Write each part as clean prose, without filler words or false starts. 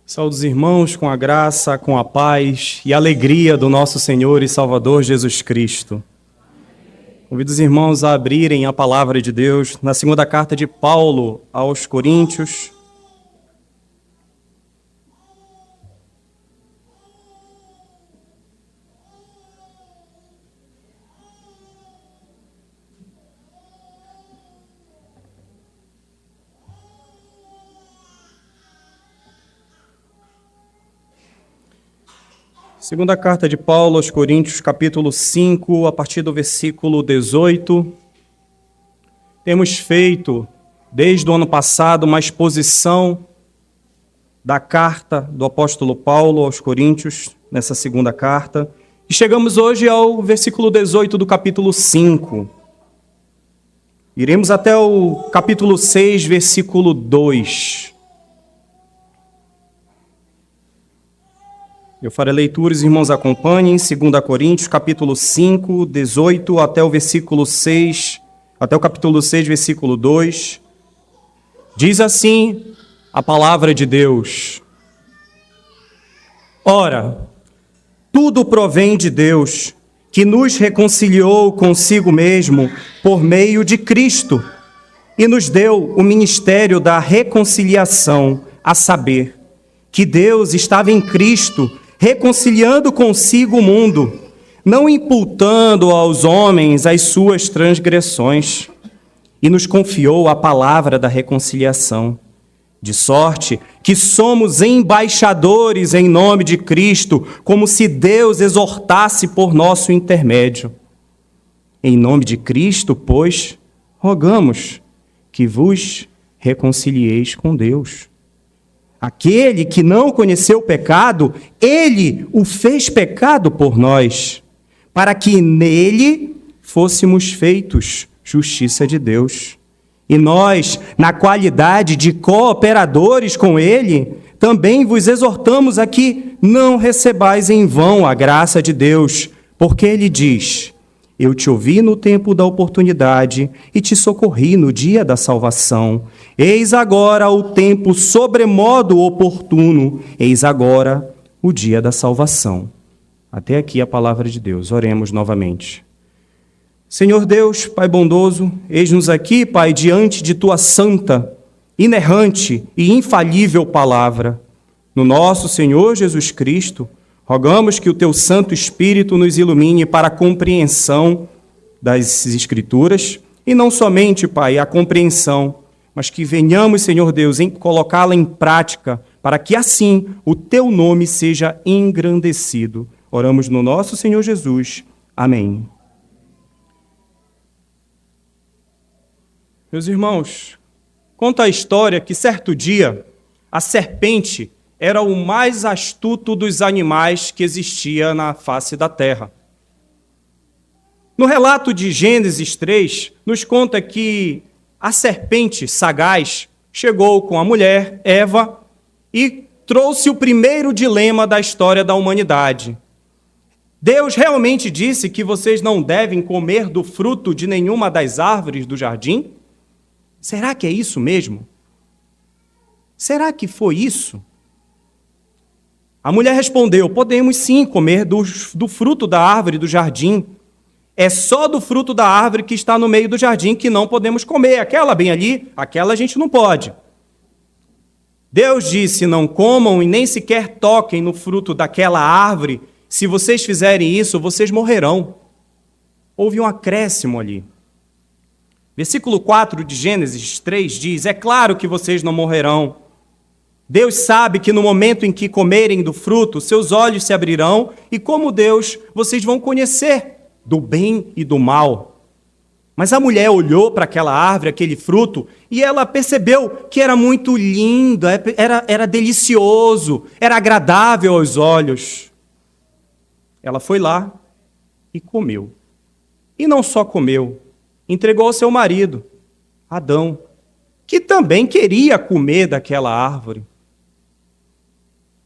Saúde os irmãos com a graça, com a paz e a alegria do nosso Senhor e Salvador Jesus Cristo. Convido os irmãos a abrirem a palavra de Deus na segunda carta de Paulo aos Coríntios. Segunda carta de Paulo aos Coríntios, capítulo 5, a partir do versículo 18. Temos feito, desde o ano passado, uma exposição da carta do apóstolo Paulo aos Coríntios, nessa segunda carta. E chegamos hoje ao versículo 18 do capítulo 5. Iremos até o capítulo 6, versículo 2. Eu farei leitura, os irmãos acompanhem, 2 Coríntios, capítulo 5, 18, até o versículo 6, até o capítulo 6, versículo 2. Diz assim a palavra de Deus: Ora, tudo provém de Deus, que nos reconciliou consigo mesmo por meio de Cristo, e nos deu o ministério da reconciliação, a saber, que Deus estava em Cristo, reconciliando consigo o mundo, não imputando aos homens as suas transgressões, e nos confiou a palavra da reconciliação, de sorte que somos embaixadores em nome de Cristo, como se Deus exortasse por nosso intermédio. Em nome de Cristo, pois, rogamos que vos reconcilieis com Deus. Aquele que não conheceu o pecado, ele o fez pecado por nós, para que nele fôssemos feitos justiça de Deus. E nós, na qualidade de cooperadores com ele, também vos exortamos a que não recebais em vão a graça de Deus, porque ele diz: Eu te ouvi no tempo da oportunidade e te socorri no dia da salvação. Eis agora o tempo sobremodo oportuno, eis agora o dia da salvação. Até aqui a palavra de Deus. Oremos novamente. Senhor Deus, Pai bondoso, eis-nos aqui, Pai, diante de Tua santa, inerrante e infalível palavra. No nosso Senhor Jesus Cristo, rogamos que o Teu Santo Espírito nos ilumine para a compreensão das Escrituras, e não somente, Pai, a compreensão, mas que venhamos, Senhor Deus, em colocá-la em prática, para que assim o Teu nome seja engrandecido. Oramos no nosso Senhor Jesus. Amém. Meus irmãos, conta a história que certo dia a serpente era o mais astuto dos animais que existia na face da terra. No relato de Gênesis 3, nos conta que a serpente sagaz chegou com a mulher, Eva, e trouxe o primeiro dilema da história da humanidade. Deus realmente disse que vocês não devem comer do fruto de nenhuma das árvores do jardim? Será que é isso mesmo? Será que foi isso? A mulher respondeu: podemos sim comer do fruto da árvore do jardim. É só do fruto da árvore que está no meio do jardim que não podemos comer. Aquela bem ali, aquela a gente não pode. Deus disse: não comam e nem sequer toquem no fruto daquela árvore. Se vocês fizerem isso, vocês morrerão. Houve um acréscimo ali. Versículo 4 de Gênesis 3 diz: é claro que vocês não morrerão. Deus sabe que no momento em que comerem do fruto, seus olhos se abrirão e, como Deus, vocês vão conhecer do bem e do mal. Mas a mulher olhou para aquela árvore, aquele fruto, e ela percebeu que era muito lindo, era delicioso, era agradável aos olhos. Ela foi lá e comeu. E não só comeu, entregou ao seu marido, Adão, que também queria comer daquela árvore.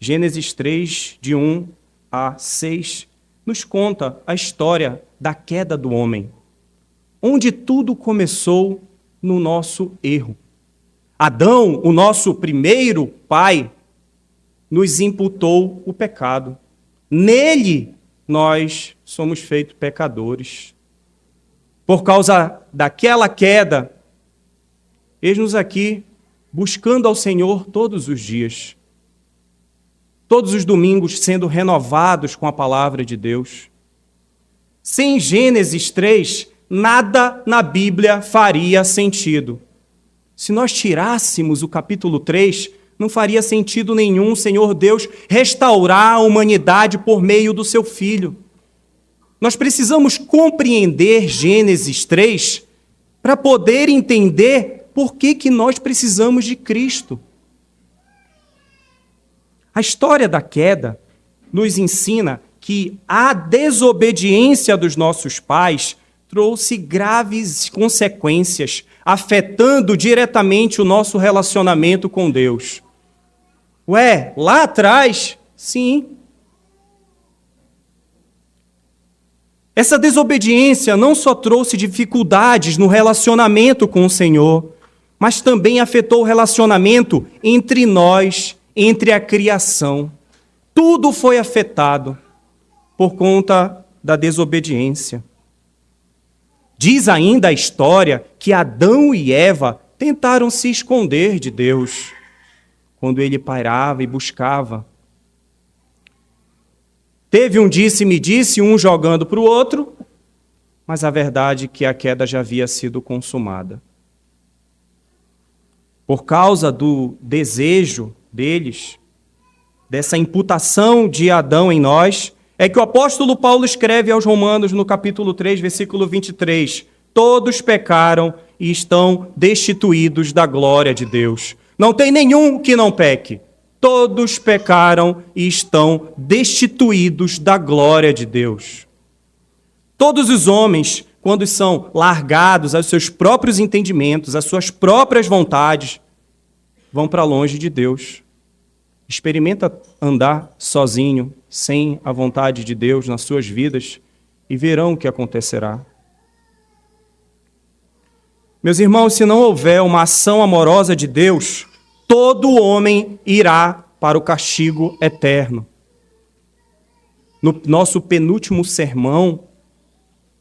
Gênesis 3, de 1 a 6, nos conta a história da queda do homem, onde tudo começou no nosso erro. Adão, o nosso primeiro pai, nos imputou o pecado. Nele nós somos feitos pecadores. Por causa daquela queda, eis-nos aqui buscando ao Senhor todos os dias. Todos os domingos sendo renovados com a palavra de Deus. Sem Gênesis 3, nada na Bíblia faria sentido. Se nós tirássemos o capítulo 3, não faria sentido nenhum o Senhor Deus restaurar a humanidade por meio do seu Filho. Nós precisamos compreender Gênesis 3 para poder entender por que nós precisamos de Cristo. A história da queda nos ensina que a desobediência dos nossos pais trouxe graves consequências, afetando diretamente o nosso relacionamento com Deus. Lá atrás, sim. Essa desobediência não só trouxe dificuldades no relacionamento com o Senhor, mas também afetou o relacionamento entre nós, entre a criação. Tudo foi afetado por conta da desobediência. Diz ainda a história que Adão e Eva tentaram se esconder de Deus quando ele pairava e buscava. Teve um disse-me-disse, um jogando para o outro, mas a verdade é que a queda já havia sido consumada. Por causa do desejo deles, dessa imputação de Adão em nós, é que o apóstolo Paulo escreve aos Romanos no capítulo 3, versículo 23, todos pecaram e estão destituídos da glória de Deus. Não tem nenhum que não peque. Todos pecaram e estão destituídos da glória de Deus. Todos os homens, quando são largados aos seus próprios entendimentos, às suas próprias vontades, vão para longe de Deus. Experimenta andar sozinho, sem a vontade de Deus nas suas vidas, e verão o que acontecerá. Meus irmãos, se não houver uma ação amorosa de Deus, todo homem irá para o castigo eterno. No nosso penúltimo sermão,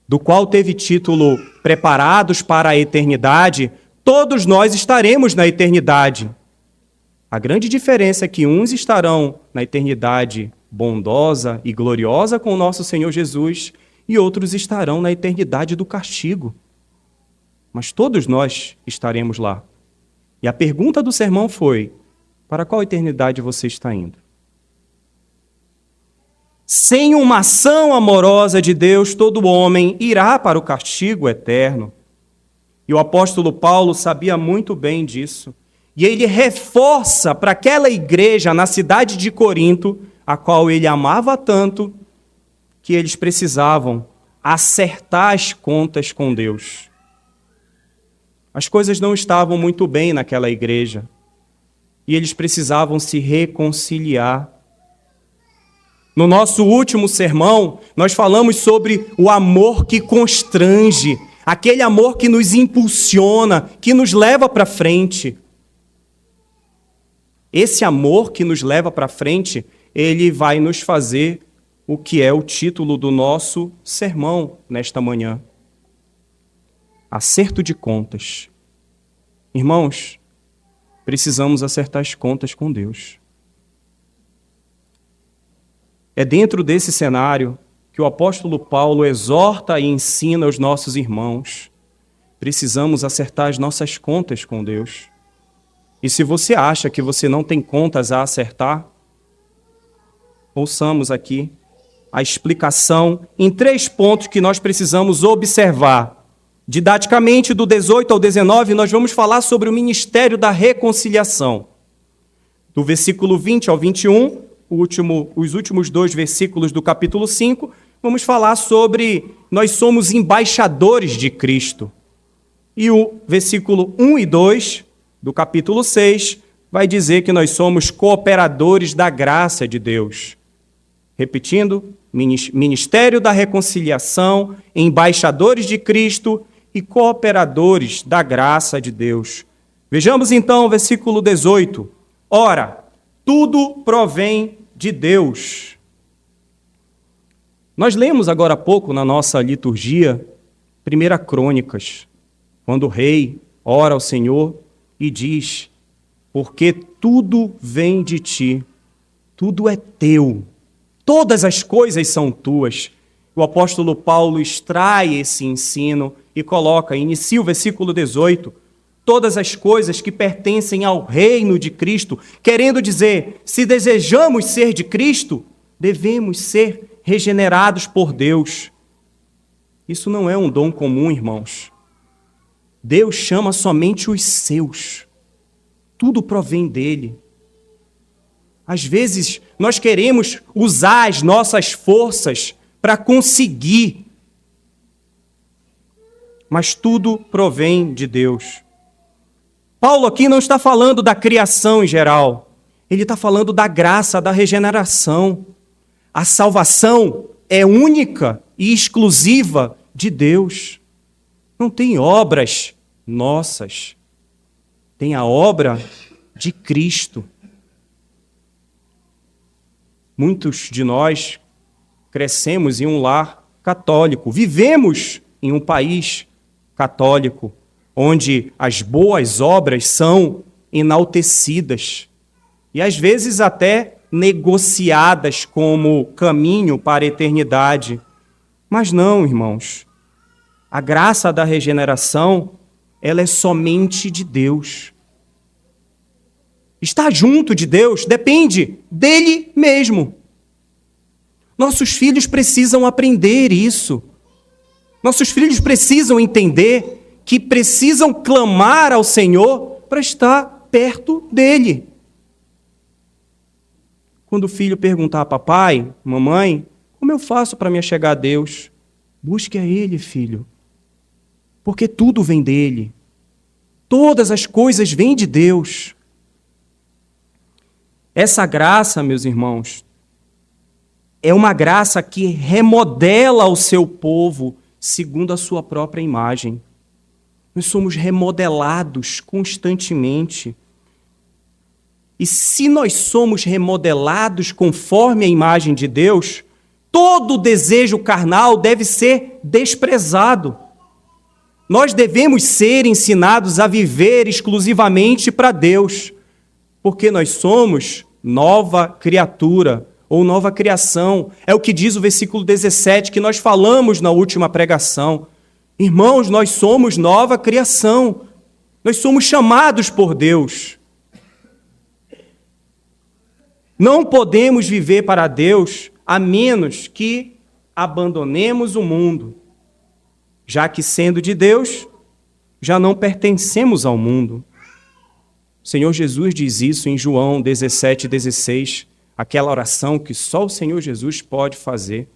do qual teve título Preparados para a Eternidade, todos nós estaremos na eternidade. A grande diferença é que uns estarão na eternidade bondosa e gloriosa com o nosso Senhor Jesus e outros estarão na eternidade do castigo. Mas todos nós estaremos lá. E a pergunta do sermão foi: para qual eternidade você está indo? Sem uma ação amorosa de Deus, todo homem irá para o castigo eterno. E o apóstolo Paulo sabia muito bem disso. E ele reforça para aquela igreja na cidade de Corinto, a qual ele amava tanto, que eles precisavam acertar as contas com Deus. As coisas não estavam muito bem naquela igreja. E eles precisavam se reconciliar. No nosso último sermão, nós falamos sobre o amor que constrange, aquele amor que nos impulsiona, que nos leva para frente. Esse amor que nos leva para frente, ele vai nos fazer o que é o título do nosso sermão nesta manhã. Acerto de contas. Irmãos, precisamos acertar as contas com Deus. É dentro desse cenário que o apóstolo Paulo exorta e ensina aos nossos irmãos. Precisamos acertar as nossas contas com Deus. E se você acha que você não tem contas a acertar, ouçamos aqui a explicação em 3 pontos que nós precisamos observar. Didaticamente, do 18 ao 19, nós vamos falar sobre o ministério da reconciliação. Do versículo 20 ao 21, os últimos 2 versículos do capítulo 5, vamos falar sobre nós somos embaixadores de Cristo. E o versículo 1 e 2 do capítulo 6 vai dizer que nós somos cooperadores da graça de Deus. Repetindo, ministério da reconciliação, embaixadores de Cristo e cooperadores da graça de Deus. Vejamos então o versículo 18. Ora, tudo provém de Deus. Nós lemos agora há pouco na nossa liturgia 1 Crônicas, quando o rei ora ao Senhor e diz: porque tudo vem de ti, tudo é teu, todas as coisas são tuas. O apóstolo Paulo extrai esse ensino e coloca, inicia o versículo 18, todas as coisas que pertencem ao reino de Cristo, querendo dizer, se desejamos ser de Cristo, devemos ser regenerados por Deus. Isso não é um dom comum, irmãos. Deus chama somente os seus. Tudo provém dele. Às vezes, nós queremos usar as nossas forças para conseguir, mas tudo provém de Deus. Paulo aqui não está falando da criação em geral, ele está falando da graça, da regeneração. A salvação é única e exclusiva de Deus. Não tem obras nossas, tem a obra de Cristo. Muitos de nós crescemos em um lar católico, vivemos em um país católico, onde as boas obras são enaltecidas e às vezes até negociadas como caminho para a eternidade. Mas não, irmãos, a graça da regeneração, ela é somente de Deus. Estar junto de Deus depende dele mesmo. Nossos filhos precisam aprender isso. Nossos filhos precisam entender que precisam clamar ao Senhor para estar perto dele. Quando o filho perguntar a papai, mamãe, como eu faço para me achegar a Deus? Busque a ele, filho, porque tudo vem dele. Todas as coisas vêm de Deus. Essa graça, meus irmãos, é uma graça que remodela o seu povo segundo a sua própria imagem. Nós somos remodelados constantemente. E se nós somos remodelados conforme a imagem de Deus, todo desejo carnal deve ser desprezado. Nós devemos ser ensinados a viver exclusivamente para Deus, porque nós somos nova criatura ou nova criação. É o que diz o versículo 17, que nós falamos na última pregação. Irmãos, nós somos nova criação. Nós somos chamados por Deus. Não podemos viver para Deus a menos que abandonemos o mundo, já que, sendo de Deus, já não pertencemos ao mundo. O Senhor Jesus diz isso em João 17:16, aquela oração que só o Senhor Jesus pode fazer.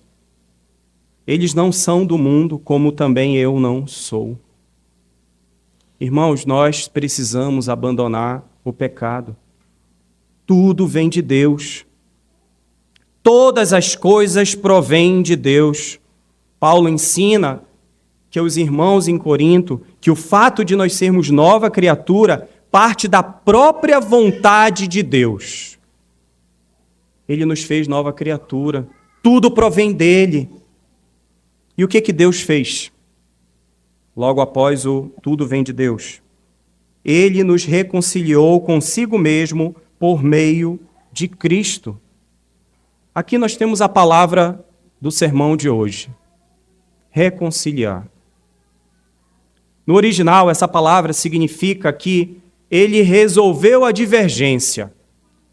Eles não são do mundo, como também eu não sou. Irmãos, nós precisamos abandonar o pecado. Tudo vem de Deus. Todas as coisas provêm de Deus. Paulo ensina que os irmãos em Corinto, que o fato de nós sermos nova criatura parte da própria vontade de Deus. Ele nos fez nova criatura. Tudo provém dele. E o que Deus fez? Logo após o tudo vem de Deus. Ele nos reconciliou consigo mesmo por meio de Cristo. Aqui nós temos a palavra do sermão de hoje. Reconciliar. No original, essa palavra significa que ele resolveu a divergência.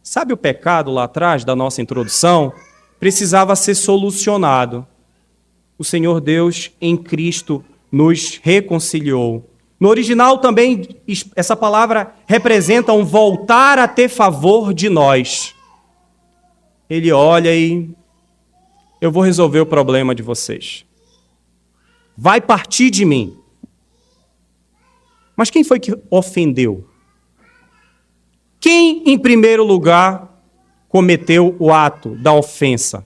Sabe o pecado lá atrás da nossa introdução? Precisava ser solucionado. O Senhor Deus, em Cristo, nos reconciliou. No original também, essa palavra representa um voltar a ter favor de nós. Ele olha e eu vou resolver o problema de vocês. Vai partir de mim. Mas quem foi que ofendeu? Quem, em primeiro lugar, cometeu o ato da ofensa?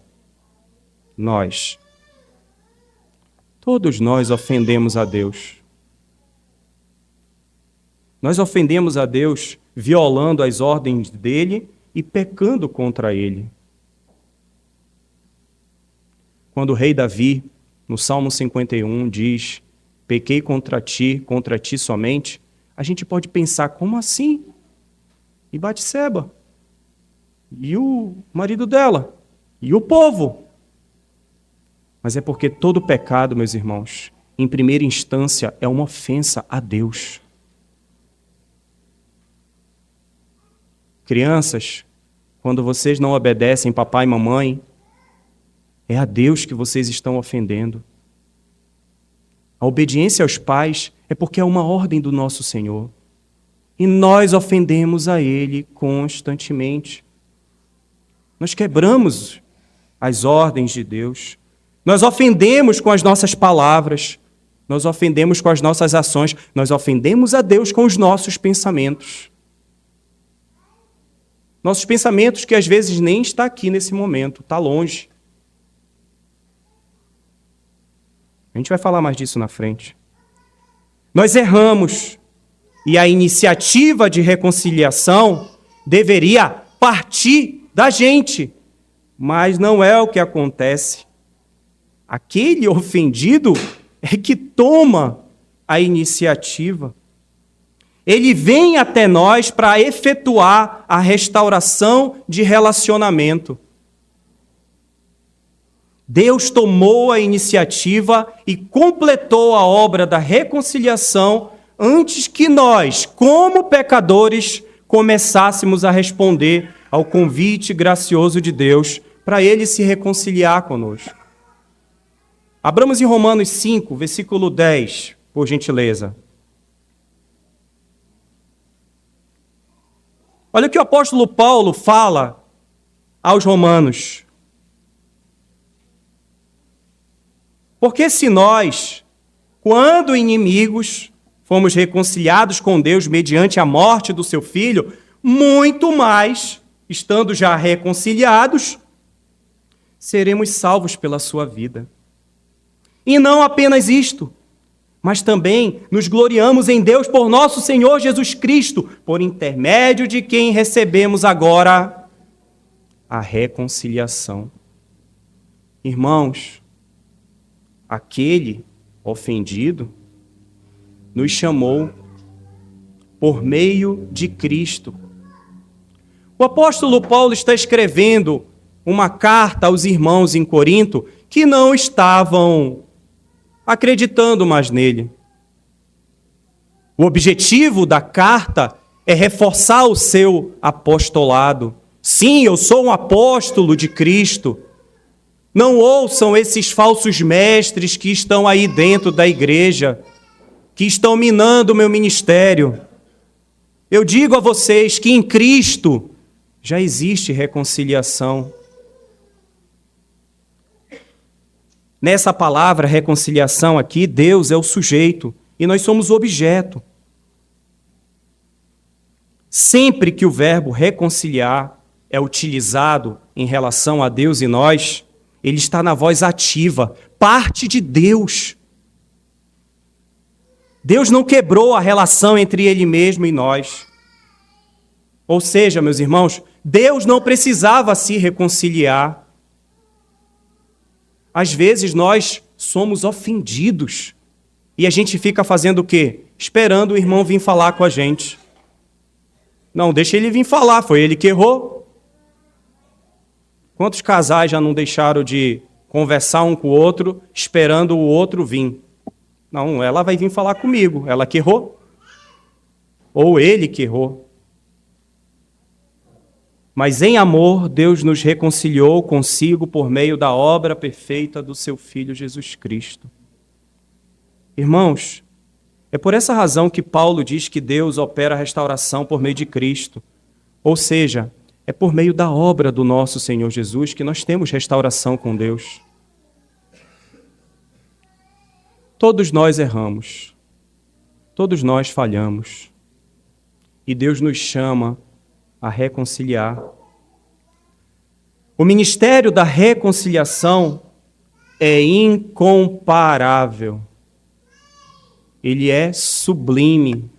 Nós. Todos nós ofendemos a Deus. Nós ofendemos a Deus violando as ordens dele e pecando contra ele. Quando o rei Davi, no Salmo 51, diz: pequei contra ti somente, a gente pode pensar, como assim? E Batseba? E o marido dela? E o povo? Mas é porque todo pecado, meus irmãos, em primeira instância, é uma ofensa a Deus. Crianças, quando vocês não obedecem papai e mamãe, é a Deus que vocês estão ofendendo. A obediência aos pais é porque é uma ordem do nosso Senhor. E nós ofendemos a Ele constantemente. Nós quebramos as ordens de Deus. Nós ofendemos com as nossas palavras. Nós ofendemos com as nossas ações. Nós ofendemos a Deus com os nossos pensamentos. Nossos pensamentos que às vezes nem está aqui nesse momento, está longe. A gente vai falar mais disso na frente. Nós erramos e a iniciativa de reconciliação deveria partir da gente, mas não é o que acontece. Aquele ofendido é que toma a iniciativa. Ele vem até nós para efetuar a restauração de relacionamento. Deus tomou a iniciativa e completou a obra da reconciliação antes que nós, como pecadores, começássemos a responder ao convite gracioso de Deus para Ele se reconciliar conosco. Abramos em Romanos 5, versículo 10, por gentileza. Olha o que o apóstolo Paulo fala aos romanos. Porque se nós, quando inimigos, fomos reconciliados com Deus mediante a morte do seu Filho, muito mais, estando já reconciliados, seremos salvos pela sua vida. E não apenas isto, mas também nos gloriamos em Deus por nosso Senhor Jesus Cristo, por intermédio de quem recebemos agora a reconciliação. Irmãos, aquele ofendido nos chamou por meio de Cristo. O apóstolo Paulo está escrevendo uma carta aos irmãos em Corinto que não estavam acreditando mais nele. O objetivo da carta é reforçar o seu apostolado. Sim, eu sou um apóstolo de Cristo. Não ouçam esses falsos mestres que estão aí dentro da igreja, que estão minando o meu ministério. Eu digo a vocês que em Cristo já existe reconciliação. Nessa palavra reconciliação aqui, Deus é o sujeito e nós somos o objeto. Sempre que o verbo reconciliar é utilizado em relação a Deus e nós, ele está na voz ativa, parte de Deus. Deus não quebrou a relação entre Ele mesmo e nós. Ou seja, meus irmãos, Deus não precisava se reconciliar. Às vezes nós somos ofendidos e a gente fica fazendo o quê? Esperando o irmão vir falar com a gente. Não, deixa ele vir falar, foi ele que errou. Quantos casais já não deixaram de conversar um com o outro, esperando o outro vir? Não, ela vai vir falar comigo, ela que errou. Ou ele que errou. Mas em amor, Deus nos reconciliou consigo por meio da obra perfeita do seu Filho Jesus Cristo. Irmãos, é por essa razão que Paulo diz que Deus opera a restauração por meio de Cristo. Ou seja, é por meio da obra do nosso Senhor Jesus que nós temos restauração com Deus. Todos nós erramos. Todos nós falhamos. E Deus nos chama a reconciliar. O ministério da reconciliação é incomparável. Ele é sublime.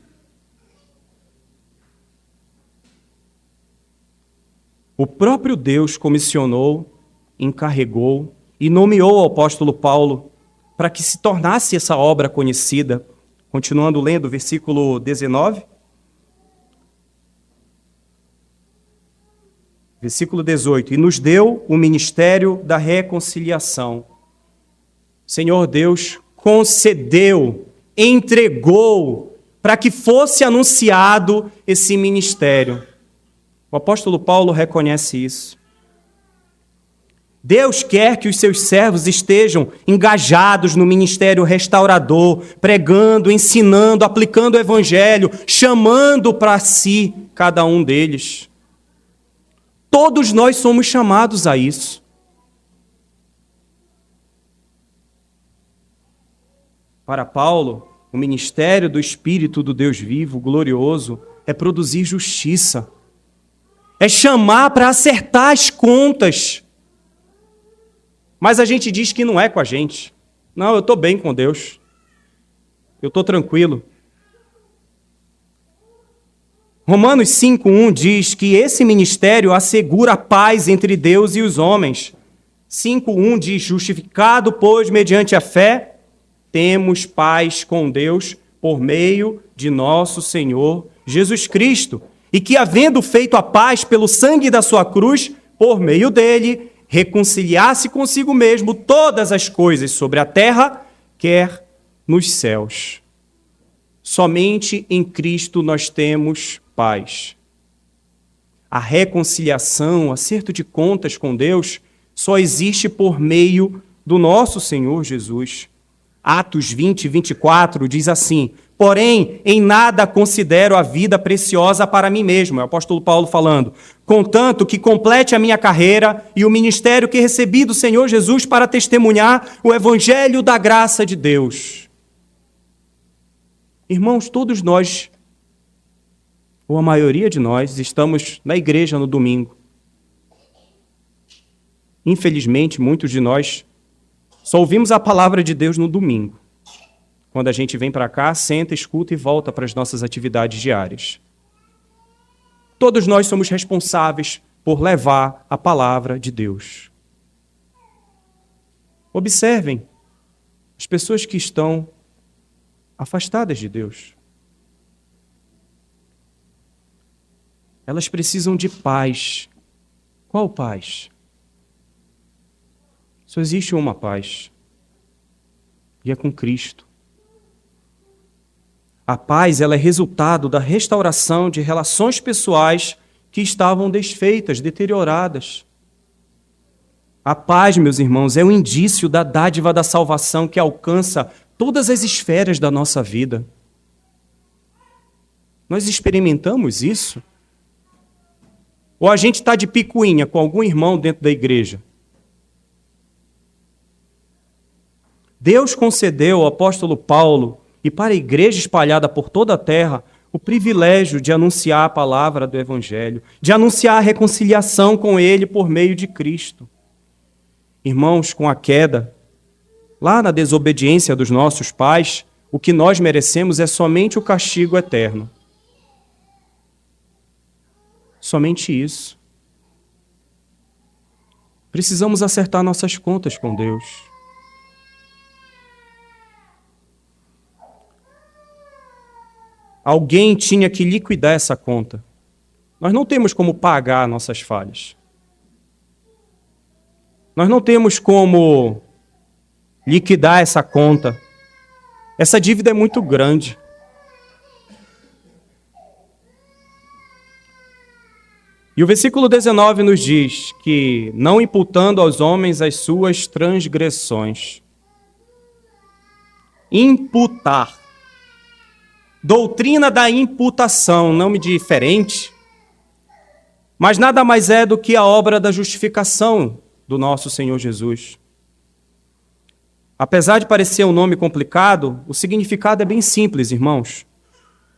O próprio Deus comissionou, encarregou e nomeou o apóstolo Paulo para que se tornasse essa obra conhecida. Continuando lendo o versículo 19. Versículo 18. E nos deu o ministério da reconciliação. Senhor Deus concedeu, entregou, para que fosse anunciado esse ministério. O apóstolo Paulo reconhece isso. Deus quer que os seus servos estejam engajados no ministério restaurador, pregando, ensinando, aplicando o evangelho, chamando para si cada um deles. Todos nós somos chamados a isso. Para Paulo, o ministério do Espírito do Deus vivo, glorioso, é produzir justiça. É chamar para acertar as contas. Mas a gente diz que não é com a gente. Não, eu estou bem com Deus. Eu estou tranquilo. Romanos 5:1 diz que esse ministério assegura a paz entre Deus e os homens. 5:1 diz, justificado, pois, mediante a fé, temos paz com Deus por meio de nosso Senhor Jesus Cristo. E que, havendo feito a paz pelo sangue da sua cruz, por meio dele, reconciliasse consigo mesmo todas as coisas sobre a terra, quer nos céus. Somente em Cristo nós temos paz. A reconciliação, o acerto de contas com Deus, só existe por meio do nosso Senhor Jesus. Atos 20:24 diz assim, porém, em nada considero a vida preciosa para mim mesmo, é o apóstolo Paulo falando, contanto que complete a minha carreira e o ministério que recebi do Senhor Jesus para testemunhar o evangelho da graça de Deus. Irmãos, todos nós, ou a maioria de nós, estamos na igreja no domingo. Infelizmente, muitos de nós só ouvimos a palavra de Deus no domingo. Quando a gente vem para cá, senta, escuta e volta para as nossas atividades diárias. Todos nós somos responsáveis por levar a palavra de Deus. Observem as pessoas que estão afastadas de Deus. Elas precisam de paz. Qual paz? Só existe uma paz. E é com Cristo. A paz, ela é resultado da restauração de relações pessoais que estavam desfeitas, deterioradas. A paz, meus irmãos, é o indício da dádiva da salvação que alcança todas as esferas da nossa vida. Nós experimentamos isso? Ou a gente está de picuinha com algum irmão dentro da igreja? Deus concedeu ao apóstolo Paulo e para a igreja espalhada por toda a terra o privilégio de anunciar a palavra do Evangelho, de anunciar a reconciliação com Ele por meio de Cristo. Irmãos, com a queda, lá na desobediência dos nossos pais, o que nós merecemos é somente o castigo eterno. Somente isso. Precisamos acertar nossas contas com Deus. Alguém tinha que liquidar essa conta. Nós não temos como pagar nossas falhas. Nós não temos como liquidar essa conta. Essa dívida é muito grande. E o versículo 19 nos diz que, não imputando aos homens as suas transgressões. Imputar. Doutrina da imputação, nome diferente, mas nada mais é do que a obra da justificação do nosso Senhor Jesus. Apesar de parecer um nome complicado, o significado é bem simples, irmãos.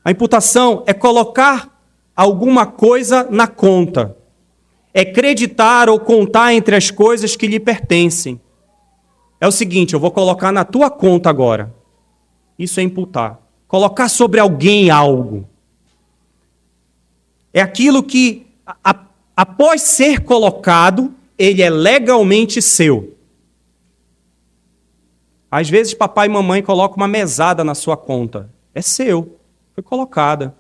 A imputação é colocar alguma coisa na conta. É creditar ou contar entre as coisas que lhe pertencem. É o seguinte, eu vou colocar na tua conta agora. Isso é imputar. Colocar sobre alguém algo. É aquilo que após ser colocado, ele é legalmente seu. Às vezes papai e mamãe colocam uma mesada na sua conta. É seu, foi colocada.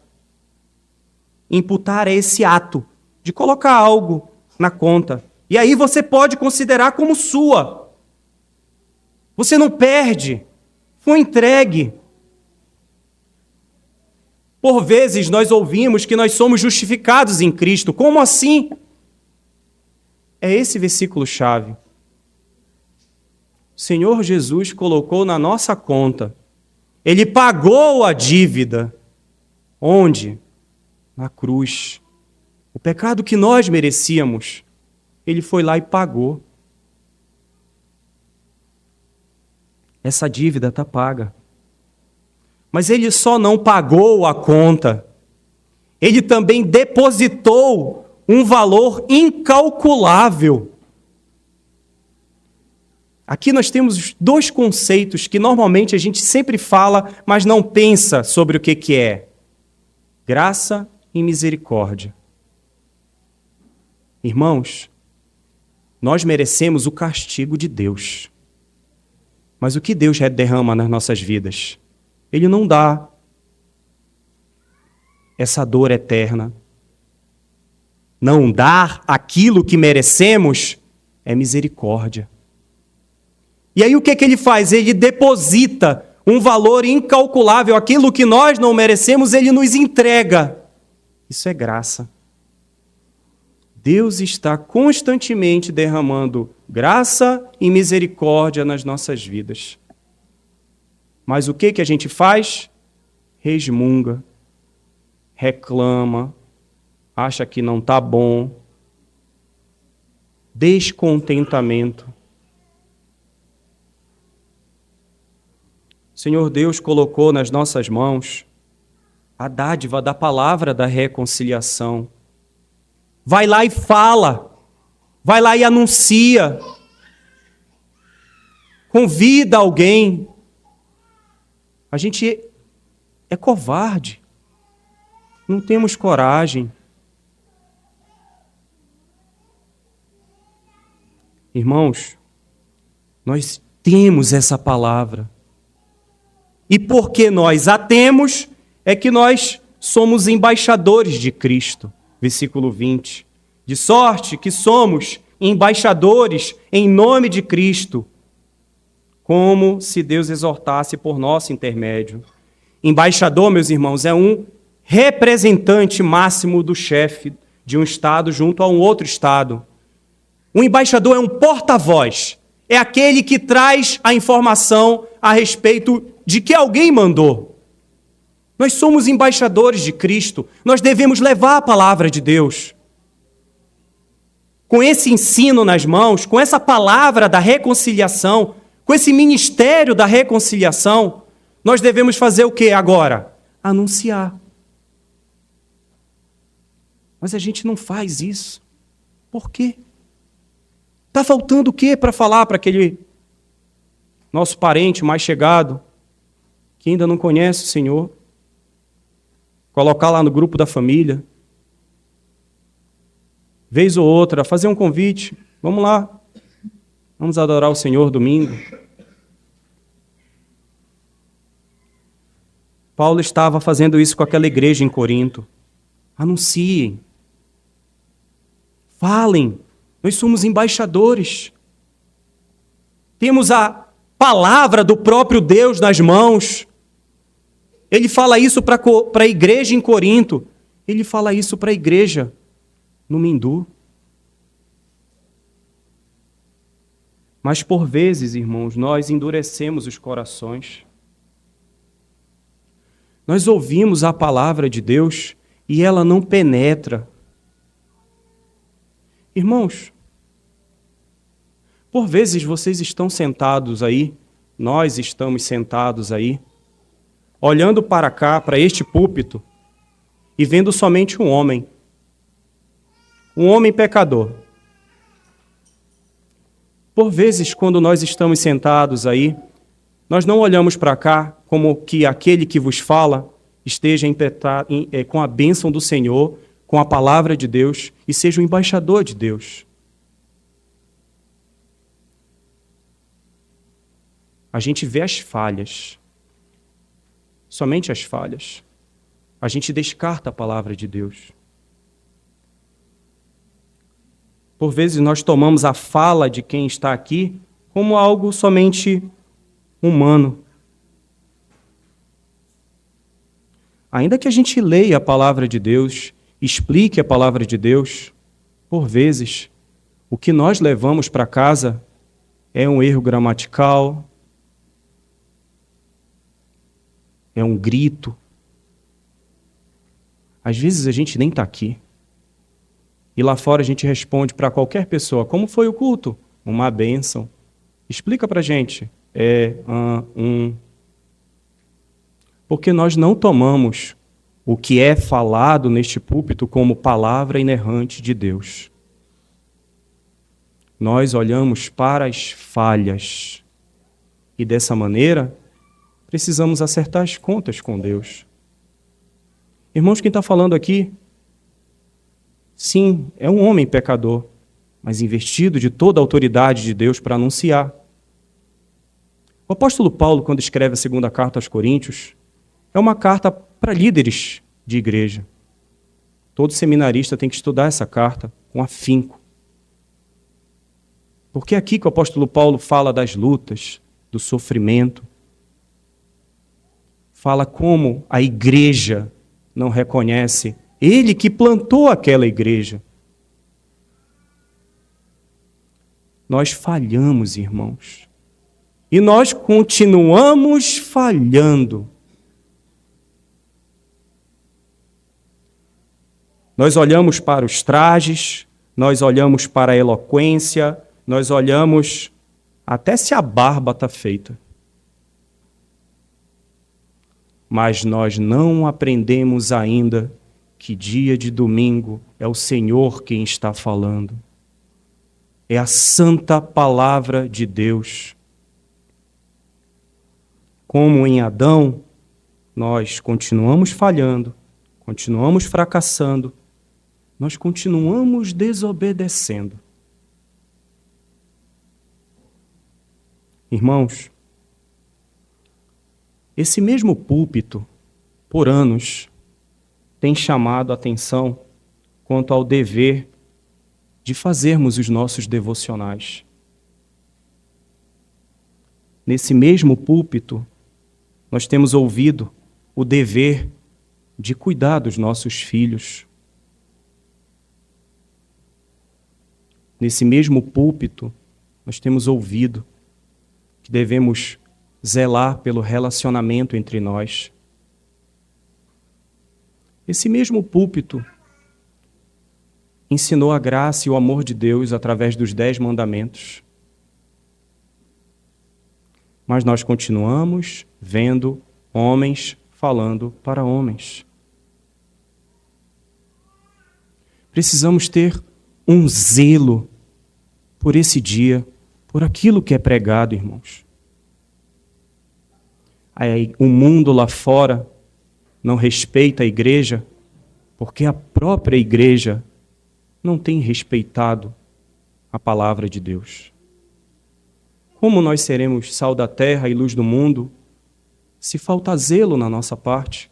Imputar é esse ato de colocar algo na conta. E aí você pode considerar como sua. Você não perde, foi entregue. Por vezes nós ouvimos que nós somos justificados em Cristo. Como assim? É esse versículo-chave. O Senhor Jesus colocou na nossa conta. Ele pagou a dívida. Onde? Na cruz. O pecado que nós merecíamos, ele foi lá e pagou. Essa dívida está paga. Mas ele só não pagou a conta. Ele também depositou um valor incalculável. Aqui nós temos dois conceitos que normalmente a gente sempre fala, mas não pensa sobre o que é. Graça e misericórdia. Irmãos, nós merecemos o castigo de Deus. Mas o que Deus derrama nas nossas vidas? Ele não dá essa dor eterna. Não dar aquilo que merecemos é misericórdia. E aí o que ele faz? Ele deposita um valor incalculável. Aquilo que nós não merecemos, ele nos entrega. Isso é graça. Deus está constantemente derramando graça e misericórdia nas nossas vidas. Mas o que a gente faz? Resmunga, reclama, acha que não está bom, descontentamento. O Senhor Deus colocou nas nossas mãos a dádiva da palavra da reconciliação. Vai lá e fala, vai lá e anuncia, convida alguém. A gente é covarde, não temos coragem. Irmãos, nós temos essa palavra. E porque nós a temos, é que nós somos embaixadores de Cristo. Versículo 20. De sorte que somos embaixadores em nome de Cristo, como se Deus exortasse por nosso intermédio. Embaixador, meus irmãos, é um representante máximo do chefe de um estado junto a um outro estado. O embaixador é um porta-voz, é aquele que traz a informação a respeito de que alguém mandou. Nós somos embaixadores de Cristo, nós devemos levar a palavra de Deus. Com esse ensino nas mãos, com essa palavra da reconciliação, com esse ministério da reconciliação, nós devemos fazer o que agora? Anunciar. Mas a gente não faz isso. Por quê? Está faltando o quê para falar para aquele nosso parente mais chegado, que ainda não conhece o Senhor? Colocar lá no grupo da família, vez ou outra, fazer um convite. Vamos lá, vamos adorar o Senhor domingo. Paulo estava fazendo isso com aquela igreja em Corinto. Anunciem, falem, nós somos embaixadores. Temos a palavra do próprio Deus nas mãos. Ele fala isso para a igreja em Corinto. Ele fala isso para a igreja no Mindu. Mas por vezes, irmãos, nós endurecemos os corações. Nós ouvimos a palavra de Deus e ela não penetra. Irmãos, por vezes vocês estão sentados aí, nós estamos sentados aí, olhando para cá, para este púlpito, e vendo somente um homem pecador. Por vezes, quando nós estamos sentados aí, nós não olhamos para cá como que aquele que vos fala esteja com a bênção do Senhor, com a palavra de Deus e seja o embaixador de Deus. A gente vê as falhas, somente as falhas. A gente descarta a palavra de Deus. Por vezes nós tomamos a fala de quem está aqui como algo somente humano. Ainda que a gente leia a palavra de Deus, explique a palavra de Deus, por vezes, o que nós levamos para casa é um erro gramatical, é um grito. Às vezes a gente nem está aqui. E lá fora a gente responde para qualquer pessoa, como foi o culto? Uma bênção. Explica para a gente. Porque nós não tomamos o que é falado neste púlpito como palavra inerrante de Deus. Nós olhamos para as falhas e dessa maneira precisamos acertar as contas com Deus. Irmãos, quem está falando aqui, sim, é um homem pecador, mas investido de toda a autoridade de Deus para anunciar. O apóstolo Paulo, quando escreve a segunda carta aos Coríntios, é uma carta para líderes de igreja. Todo seminarista tem que estudar essa carta com afinco. Porque é aqui que o apóstolo Paulo fala das lutas, do sofrimento. Fala como a igreja não reconhece ele que plantou aquela igreja. Nós falhamos, irmãos. E nós continuamos falhando. Nós olhamos para os trajes, nós olhamos para a eloquência, nós olhamos até se a barba está feita. Mas nós não aprendemos ainda que dia de domingo é o Senhor quem está falando. É a santa palavra de Deus. Como em Adão, nós continuamos falhando, continuamos fracassando, nós continuamos desobedecendo. Irmãos, esse mesmo púlpito, por anos, tem chamado a atenção quanto ao dever de fazermos os nossos devocionais. Nesse mesmo púlpito, nós temos ouvido o dever de cuidar dos nossos filhos. Nesse mesmo púlpito, nós temos ouvido que devemos zelar pelo relacionamento entre nós. Esse mesmo púlpito ensinou a graça e o amor de Deus através dos 10 mandamentos. Mas nós continuamos vendo homens falando para homens. Precisamos ter um zelo por esse dia, por aquilo que é pregado, irmãos. Aí, o mundo lá fora não respeita a igreja, porque a própria igreja não tem respeitado a palavra de Deus. Como nós seremos sal da terra e luz do mundo se falta zelo na nossa parte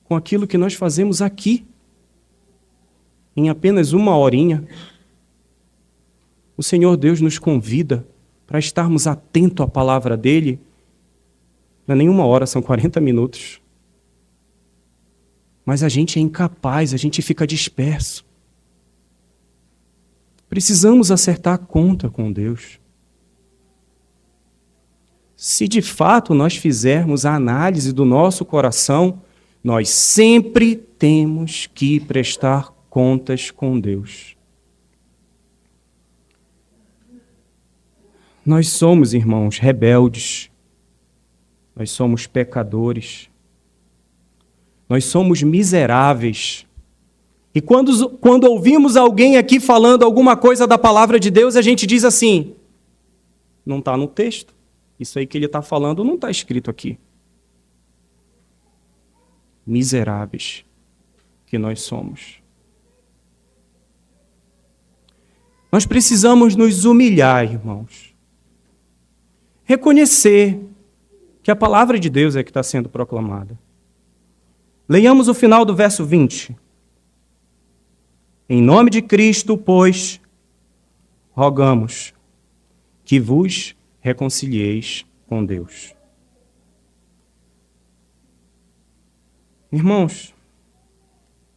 com aquilo que nós fazemos aqui? Em apenas uma horinha, o Senhor Deus nos convida para estarmos atentos à palavra dele. Não é nem uma hora, são 40 minutos. Mas a gente é incapaz, a gente fica disperso. Precisamos acertar a conta com Deus. Se de fato nós fizermos a análise do nosso coração, nós sempre temos que prestar contas com Deus. Nós somos, irmãos, rebeldes. Nós somos pecadores. Nós somos miseráveis. E quando ouvimos alguém aqui falando alguma coisa da palavra de Deus, a gente diz assim, não está no texto. Isso aí que ele está falando não está escrito aqui. Miseráveis que nós somos. Nós precisamos nos humilhar, irmãos. Reconhecer que a palavra de Deus é que está sendo proclamada. Leiamos o final do verso 20. Em nome de Cristo, pois, rogamos que vos reconcilieis com Deus. Irmãos,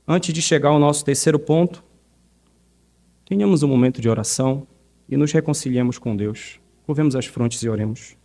antes de chegar ao nosso terceiro ponto, tenhamos um momento de oração e nos reconciliemos com Deus. Curvemos as frontes e oremos.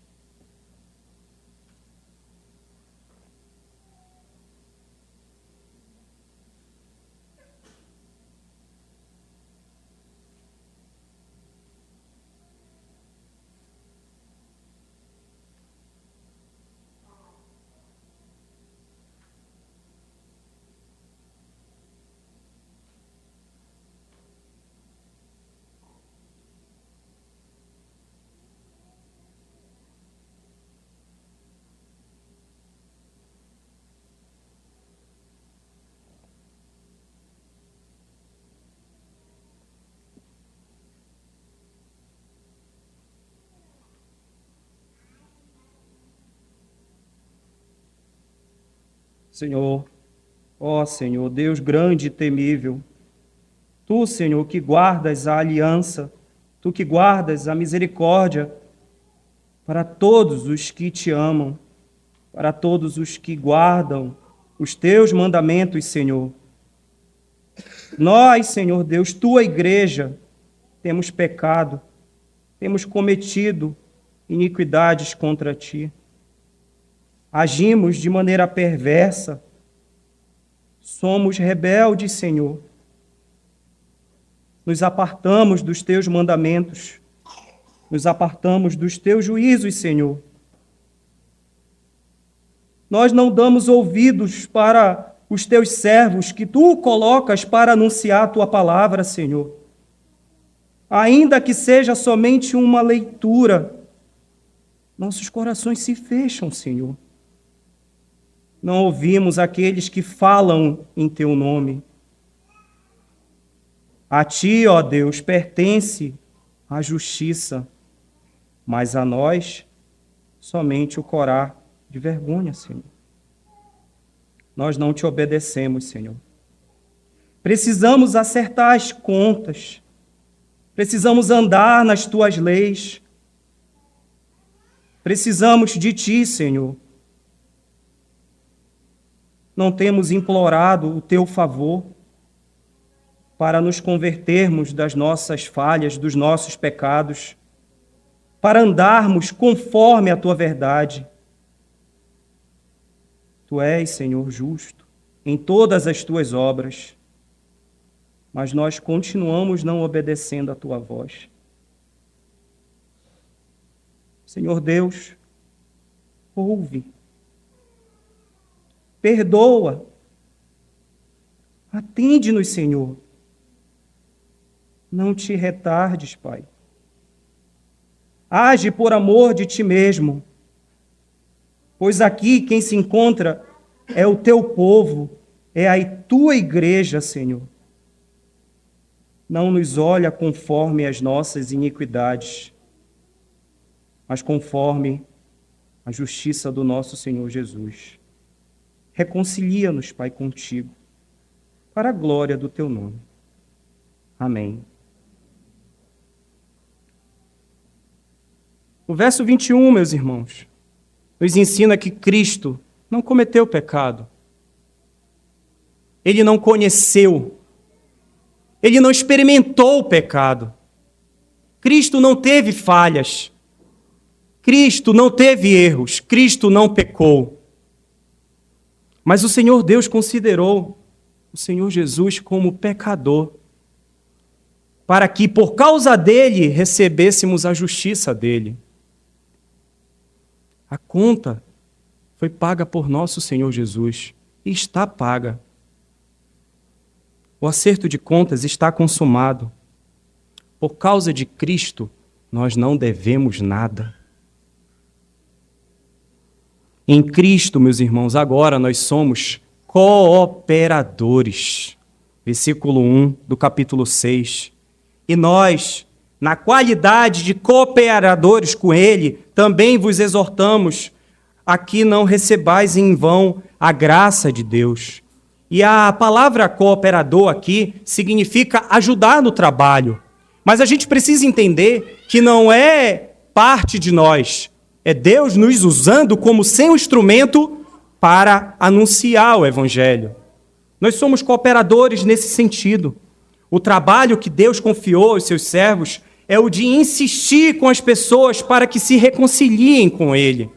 Senhor, ó Senhor, Deus grande e temível, Tu, Senhor, que guardas a aliança, Tu que guardas a misericórdia para todos os que Te amam, para todos os que guardam os Teus mandamentos, Senhor. Nós, Senhor Deus, Tua igreja, temos pecado, temos cometido iniquidades contra Ti. Agimos de maneira perversa, somos rebeldes, Senhor. Nos apartamos dos Teus mandamentos, nos apartamos dos Teus juízos, Senhor. Nós não damos ouvidos para os Teus servos que Tu colocas para anunciar a Tua palavra, Senhor. Ainda que seja somente uma leitura, nossos corações se fecham, Senhor. Não ouvimos aqueles que falam em Teu nome. A Ti, ó Deus, pertence a justiça, mas a nós somente o corar de vergonha, Senhor. Nós não Te obedecemos, Senhor. Precisamos acertar as contas, precisamos andar nas Tuas leis, precisamos de Ti, Senhor. Não temos implorado o Teu favor para nos convertermos das nossas falhas, dos nossos pecados, para andarmos conforme a Tua verdade. Tu és, Senhor, justo em todas as Tuas obras, mas nós continuamos não obedecendo a Tua voz. Senhor Deus, ouve. Perdoa, atende-nos, Senhor. Não Te retardes, Pai. Age por amor de Ti mesmo, pois aqui quem se encontra é o Teu povo, é a Tua igreja, Senhor. Não nos olha conforme as nossas iniquidades, mas conforme a justiça do nosso Senhor Jesus. Reconcilia-nos, Pai, contigo, para a glória do Teu nome. Amém. O verso 21, meus irmãos, nos ensina que Cristo não cometeu pecado. Ele não conheceu. Ele não experimentou o pecado. Cristo não teve falhas. Cristo não teve erros. Cristo não pecou. Mas o Senhor Deus considerou o Senhor Jesus como pecador, para que por causa dele recebêssemos a justiça dele. A conta foi paga por nosso Senhor Jesus e está paga. O acerto de contas está consumado. Por causa de Cristo, nós não devemos nada. Em Cristo, meus irmãos, agora nós somos cooperadores. Versículo 1 do capítulo 6. E nós, na qualidade de cooperadores com Ele, também vos exortamos a que não recebais em vão a graça de Deus. E a palavra cooperador aqui significa ajudar no trabalho. Mas a gente precisa entender que não é parte de nós. É Deus nos usando como seu instrumento para anunciar o Evangelho. Nós somos cooperadores nesse sentido. O trabalho que Deus confiou aos seus servos é o de insistir com as pessoas para que se reconciliem com Ele.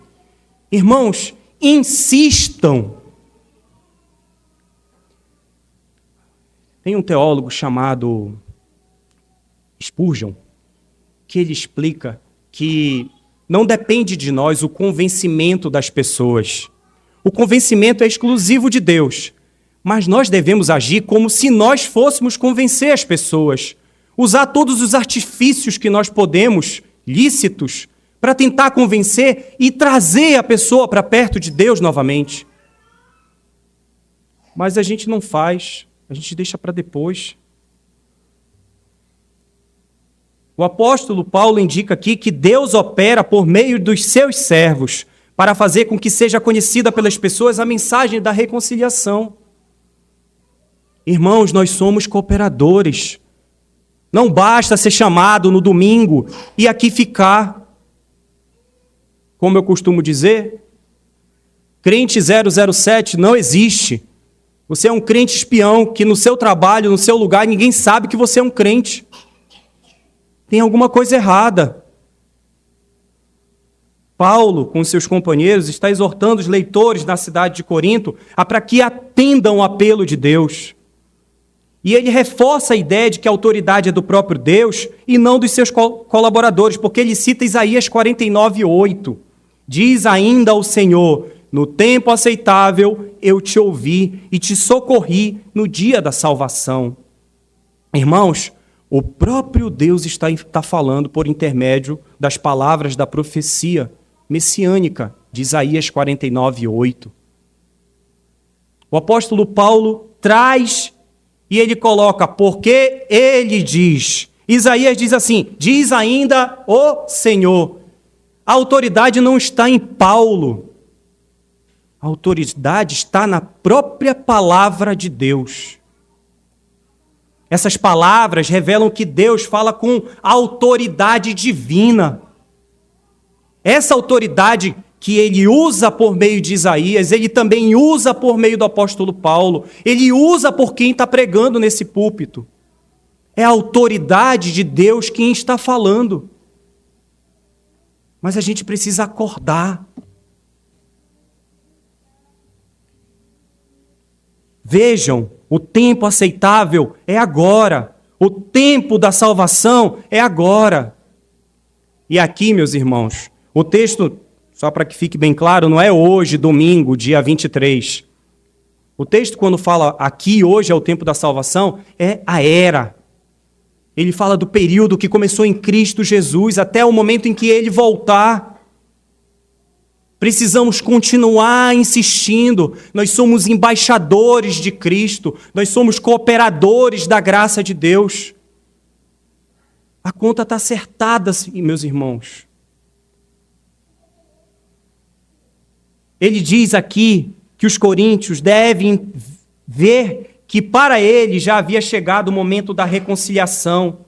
Irmãos, insistam. Tem um teólogo chamado Spurgeon, que ele explica que não depende de nós o convencimento das pessoas. O convencimento é exclusivo de Deus, mas nós devemos agir como se nós fôssemos convencer as pessoas, usar todos os artifícios que nós podemos, lícitos, para tentar convencer e trazer a pessoa para perto de Deus novamente. Mas a gente não faz, a gente deixa para depois. O apóstolo Paulo indica aqui que Deus opera por meio dos seus servos para fazer com que seja conhecida pelas pessoas a mensagem da reconciliação. Irmãos, nós somos cooperadores. Não basta ser chamado no domingo e aqui ficar. Como eu costumo dizer, crente 007 não existe. Você é um crente espião que no seu trabalho, no seu lugar, ninguém sabe que você é um crente. Tem alguma coisa errada. Paulo, com seus companheiros, está exortando os leitores da cidade de Corinto para que atendam o apelo de Deus. E ele reforça a ideia de que a autoridade é do próprio Deus e não dos seus colaboradores, porque ele cita Isaías 49:8. Diz ainda o Senhor: no tempo aceitável eu te ouvi e te socorri no dia da salvação. Irmãos, o próprio Deus está falando por intermédio das palavras da profecia messiânica de Isaías 49:8. O apóstolo Paulo traz e ele coloca, porque ele diz. Isaías diz assim, diz ainda o Senhor. A autoridade não está em Paulo. A autoridade está na própria palavra de Deus. Essas palavras revelam que Deus fala com autoridade divina. Essa autoridade que ele usa por meio de Isaías, ele também usa por meio do apóstolo Paulo. Ele usa por quem está pregando nesse púlpito. É a autoridade de Deus quem está falando. Mas a gente precisa acordar. Vejam, o tempo aceitável é agora. O tempo da salvação é agora. E aqui, meus irmãos, o texto, só para que fique bem claro, não é hoje, domingo, dia 23. O texto, quando fala aqui, hoje é o tempo da salvação, é a era. Ele fala do período que começou em Cristo Jesus até o momento em que ele voltar. Precisamos continuar insistindo. Nós somos embaixadores de Cristo. Nós somos cooperadores da graça de Deus. A conta está acertada, meus irmãos. Ele diz aqui que os coríntios devem ver que para ele já havia chegado o momento da reconciliação.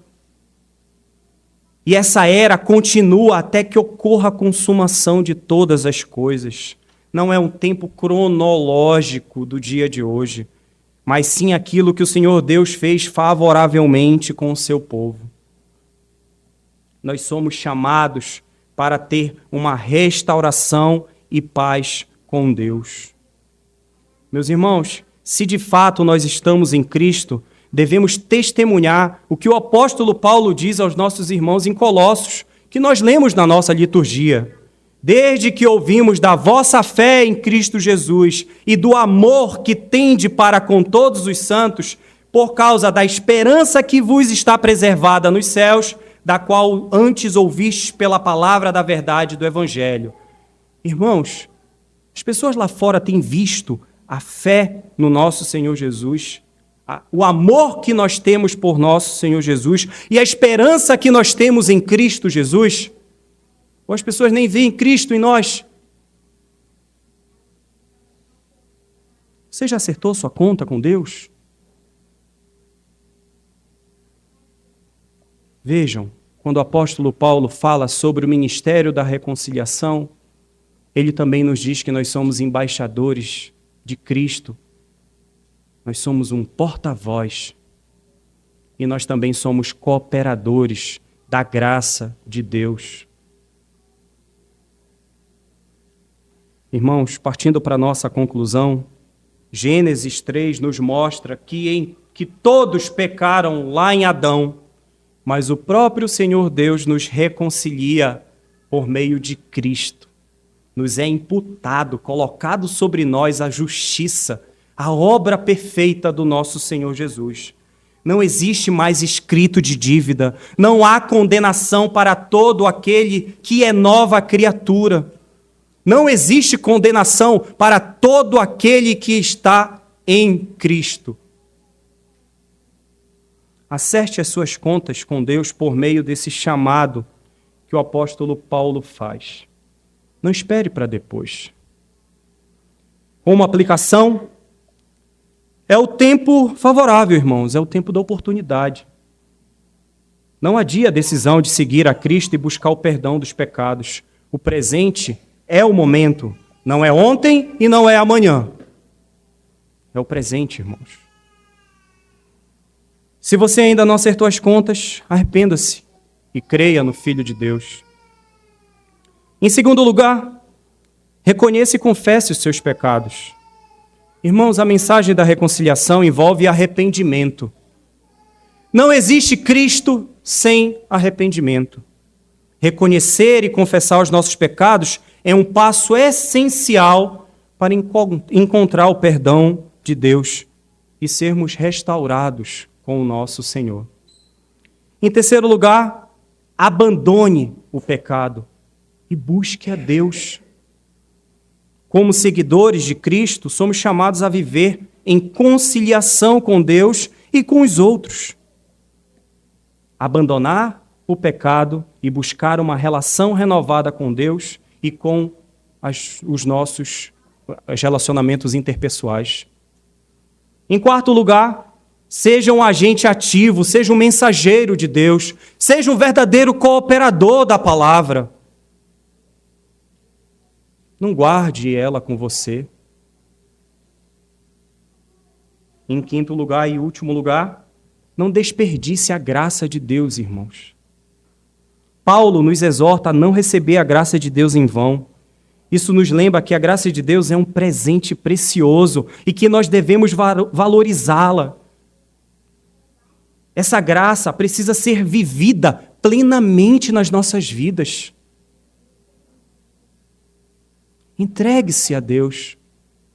E essa era continua até que ocorra a consumação de todas as coisas. Não é um tempo cronológico do dia de hoje, mas sim aquilo que o Senhor Deus fez favoravelmente com o seu povo. Nós somos chamados para ter uma restauração e paz com Deus. Meus irmãos, se de fato nós estamos em Cristo, devemos testemunhar o que o apóstolo Paulo diz aos nossos irmãos em Colossos, que nós lemos na nossa liturgia. Desde que ouvimos da vossa fé em Cristo Jesus e do amor que tende para com todos os santos, por causa da esperança que vos está preservada nos céus, da qual antes ouvistes pela palavra da verdade do Evangelho. Irmãos, as pessoas lá fora têm visto a fé no nosso Senhor Jesus, o amor que nós temos por nosso Senhor Jesus e a esperança que nós temos em Cristo Jesus, ou as pessoas nem veem Cristo em nós. Você já acertou sua conta com Deus? Vejam, quando o apóstolo Paulo fala sobre o ministério da reconciliação, ele também nos diz que nós somos embaixadores de Cristo. Nós somos um porta-voz e nós também somos cooperadores da graça de Deus. Irmãos, partindo para a nossa conclusão, Gênesis 3 nos mostra que todos pecaram lá em Adão, mas o próprio Senhor Deus nos reconcilia por meio de Cristo. Nos é imputado, colocado sobre nós a justiça, a obra perfeita do nosso Senhor Jesus. Não existe mais escrito de dívida, não há condenação para todo aquele que é nova criatura. Não existe condenação para todo aquele que está em Cristo. Acerte as suas contas com Deus por meio desse chamado que o apóstolo Paulo faz. Não espere para depois. Como aplicação, é o tempo favorável, irmãos, é o tempo da oportunidade. Não adie a decisão de seguir a Cristo e buscar o perdão dos pecados. O presente é o momento, não é ontem e não é amanhã. É o presente, irmãos. Se você ainda não acertou as contas, arrependa-se e creia no Filho de Deus. Em segundo lugar, reconheça e confesse os seus pecados. Irmãos, a mensagem da reconciliação envolve arrependimento. Não existe Cristo sem arrependimento. Reconhecer e confessar os nossos pecados é um passo essencial para encontrar o perdão de Deus e sermos restaurados com o nosso Senhor. Em terceiro lugar, abandone o pecado e busque a Deus. Como seguidores de Cristo, somos chamados a viver em conciliação com Deus e com os outros. Abandonar o pecado e buscar uma relação renovada com Deus e com os nossos relacionamentos interpessoais. Em quarto lugar, seja um agente ativo, seja um mensageiro de Deus, seja um verdadeiro cooperador da palavra. Não guarde ela com você. Em quinto lugar e último lugar, não desperdice a graça de Deus, irmãos. Paulo nos exorta a não receber a graça de Deus em vão. Isso nos lembra que a graça de Deus é um presente precioso e que nós devemos valorizá-la. Essa graça precisa ser vivida plenamente nas nossas vidas. Entregue-se a Deus,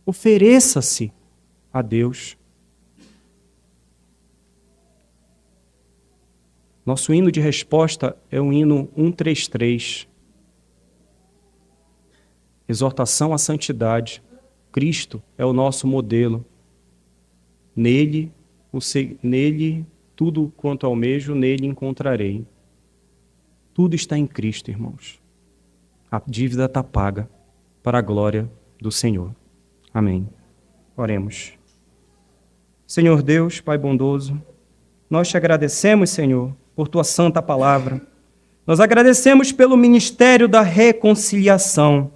ofereça-se a Deus. Nosso hino de resposta é o hino 133. Exortação à santidade. Cristo é o nosso modelo. Nele, tudo quanto almejo, nele encontrarei. Tudo está em Cristo, irmãos. A dívida está paga para a glória do Senhor. Amém. Oremos. Senhor Deus, Pai bondoso, nós te agradecemos, Senhor, por tua santa palavra. Nós agradecemos pelo ministério da reconciliação.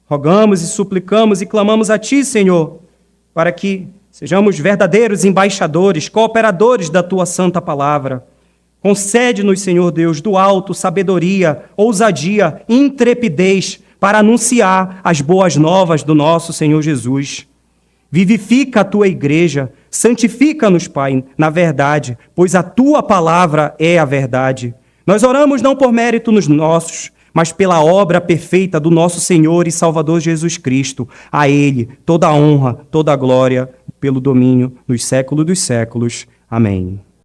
Rogamos e suplicamos e clamamos a ti, Senhor, para que sejamos verdadeiros embaixadores, cooperadores da tua santa palavra. Concede-nos, Senhor Deus, do alto sabedoria, ousadia, intrepidez para anunciar as boas novas do nosso Senhor Jesus. Vivifica a tua igreja, santifica-nos, Pai, na verdade, pois a tua palavra é a verdade. Nós oramos não por mérito nos nossos, mas pela obra perfeita do nosso Senhor e Salvador Jesus Cristo. A Ele toda a honra, toda a glória, pelo domínio dos séculos dos séculos. Amém.